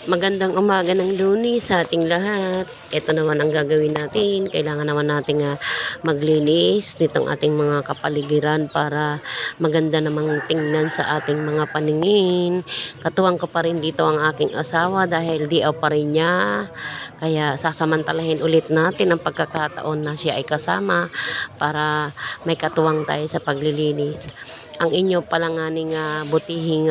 Magandang umaga ng Lunes sa ating lahat. Ito naman ang gagawin natin. Kailangan naman nating maglinis nitong ating mga kapaligiran para maganda namang tingnan sa ating mga paningin. Katuwang ko pa rin dito ang aking asawa dahil di pa rin niya. Kaya sasamantalahin ulit natin ang pagkakataon na siya ay kasama para may katuwang tayo sa paglilinis. Ang inyo palanganing butihing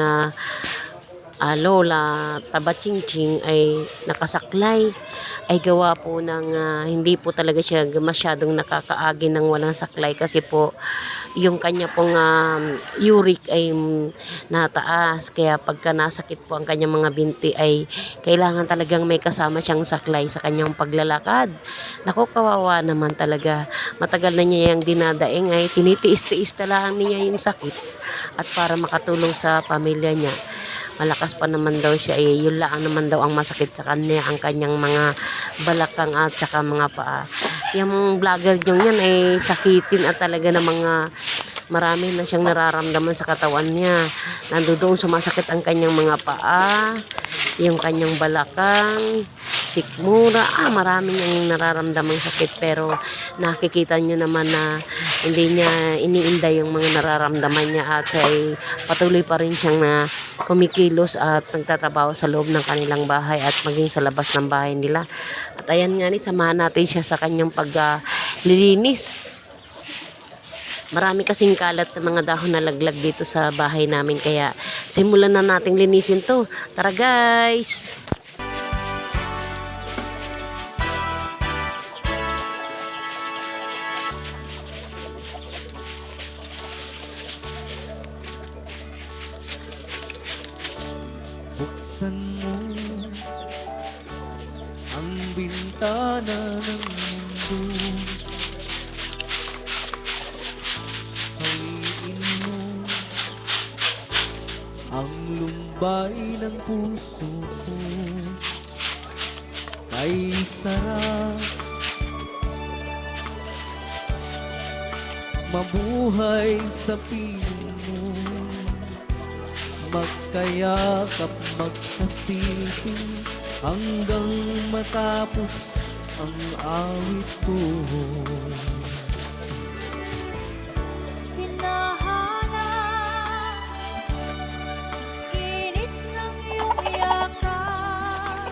Lola Tabachingching ay nakasaklay ay gawa po ng hindi po talaga siya masyadong nakakaagi ng walang saklay kasi po yung kanya pong uric ay nataas, kaya pagka nasakit po ang kanyang mga binti ay kailangan talagang may kasama siyang saklay sa kanyang paglalakad. Naku, kawawa naman talaga, matagal na niya yung dinadaing ay tinitiis-tiis na lang niya yung sakit at para makatulong sa pamilya niya. Malakas pa naman daw siya, yun lang naman daw ang masakit sa kanya, ang kanyang mga balakang at saka mga paa. Yung vlogger nyo yan ay sakitin at talaga na marami na siyang nararamdaman sa katawan niya. Nandoon sumasakit ang kanyang mga paa, yung kanyang balakang, sikmura, marami niyang nararamdamang sakit, pero nakikita nyo naman na hindi niya iniinda yung mga nararamdaman niya at ay patuloy pa rin siyang kumikilos at nagtatrabaho sa loob ng kanilang bahay at maging sa labas ng bahay nila. At ayan nga ni, samahan natin siya sa kanyang paglilinis. Marami kasing kalat ng mga dahon na laglag dito sa bahay namin, kaya simulan na nating linisin to. Tara guys! Buksan mo ang bintana ng mundo. Hawiin mo ang lumbay ng puso ko. Kay sarap mabuhay sa piling mo. Magkayakap, magkasiting hanggang matapos ang awit ko. Hinahanap init ng iyong yakap,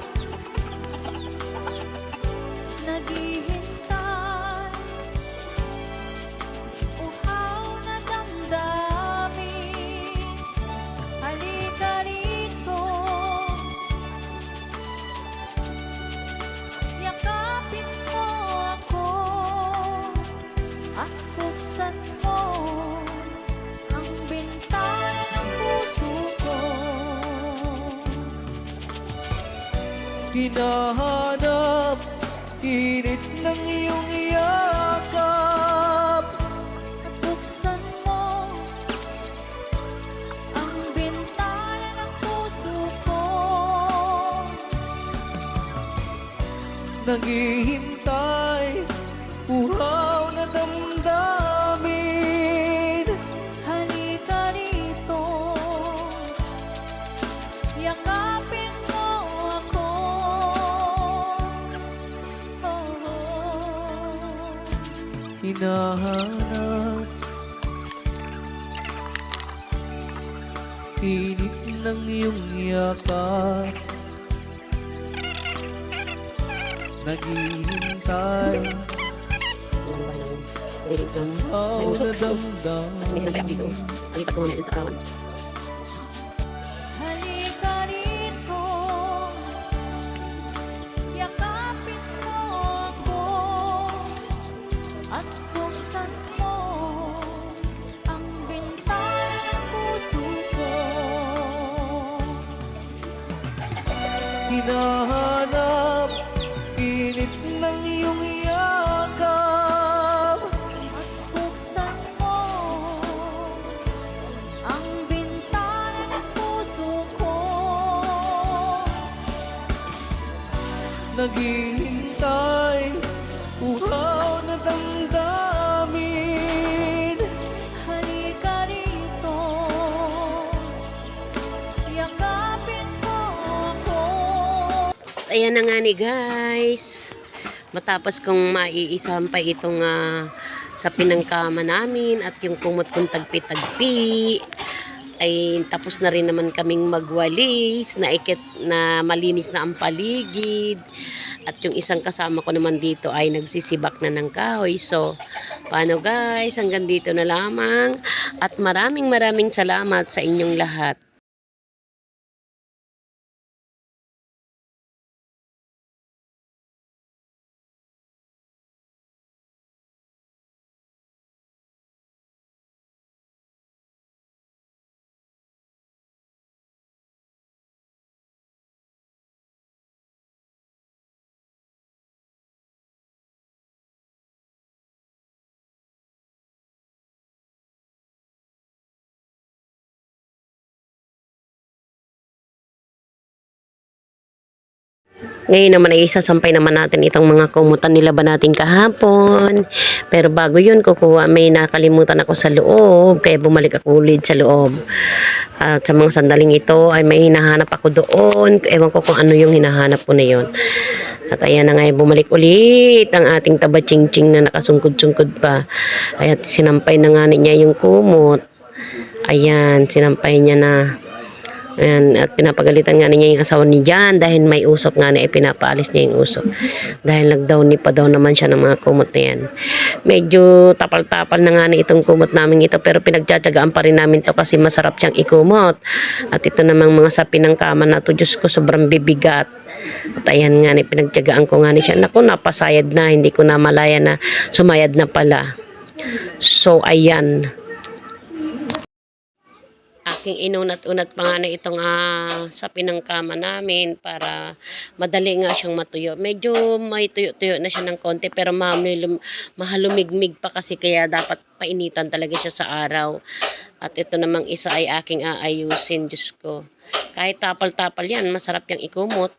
naghihintay uhaw na damdamin. Halika rito, yakapin mo ako at buksan mo ang bintana ng puso ko. Hinahanap init ng iyong yakap, At buksan mo ang bintana ng puso ko. naghihintay uhaw na damdamin. Halika rito, yakapin mo ako. Hinahanap init ng iyong yakap, naghihintay uhaw na damdamin. Alipat ko muna sa kawan. Halika rito, yakapin mo ako at buksan mo ang bintana ng puso ko. Hinahanap init ng iyong yakap, At buksan mo ang bintana ng puso ko. naghihintay uhaw na damdamin. Halika rito, yakapin mo ako. ayan na nga ni guys. Matapos kong maiisampay itong sa pinangkama namin at yung kumot kong tagpi-tagpi, ay tapos na rin naman kaming magwalis, na malinis na ang paligid. At yung isang kasama ko naman dito ay nagsisibak na ng kahoy. So, paano guys? Hanggang dito na lamang. At maraming salamat sa inyong lahat. Ngayon naman ay isasampay naman natin itong mga kumutan nila ba natin kahapon. Pero bago yun, may nakalimutan ako sa loob. Kaya bumalik ako ulit sa loob. At sa mga sandaling ito ay may hinahanap ako doon. Ewan ko kung ano yung hinahanap ko na yun. At ayan na nga, bumalik ulit ang ating taba-ching-ching na nakasungkod-sungkod pa. At sinampay na nga niya yung kumot. Ayan, sinampay niya na. Ayan, at pinapagalitan nga niya yung asawa ni Jan dahil may usok nga na pinapaalis niya yung usok. Dahil nag-down pa daw naman siya ng mga kumot na yan. Medyo tapal-tapal na nga na itong kumot namin ito, pero pinagtsatsagaan pa rin namin to kasi masarap siyang ikumot. At ito namang mga sapi ng kama na to, Diyos ko, sobrang bibigat. At ayan nga ni pinagtsagaan ko nga ni siya. Naku, napasayad na, hindi ko na malaya na sumayad na pala. So ayan, aking inunat-unat pa nga na itong sa pinangkama namin para madali nga siyang matuyo. Medyo may tuyo-tuyo na siya ng konti, pero mahalumigmig pa kasi, kaya dapat painitan talaga siya sa araw. At ito namang isa ay aking aayusin, Diyos ko. Kahit tapal-tapal yan, masarap yung ikumot.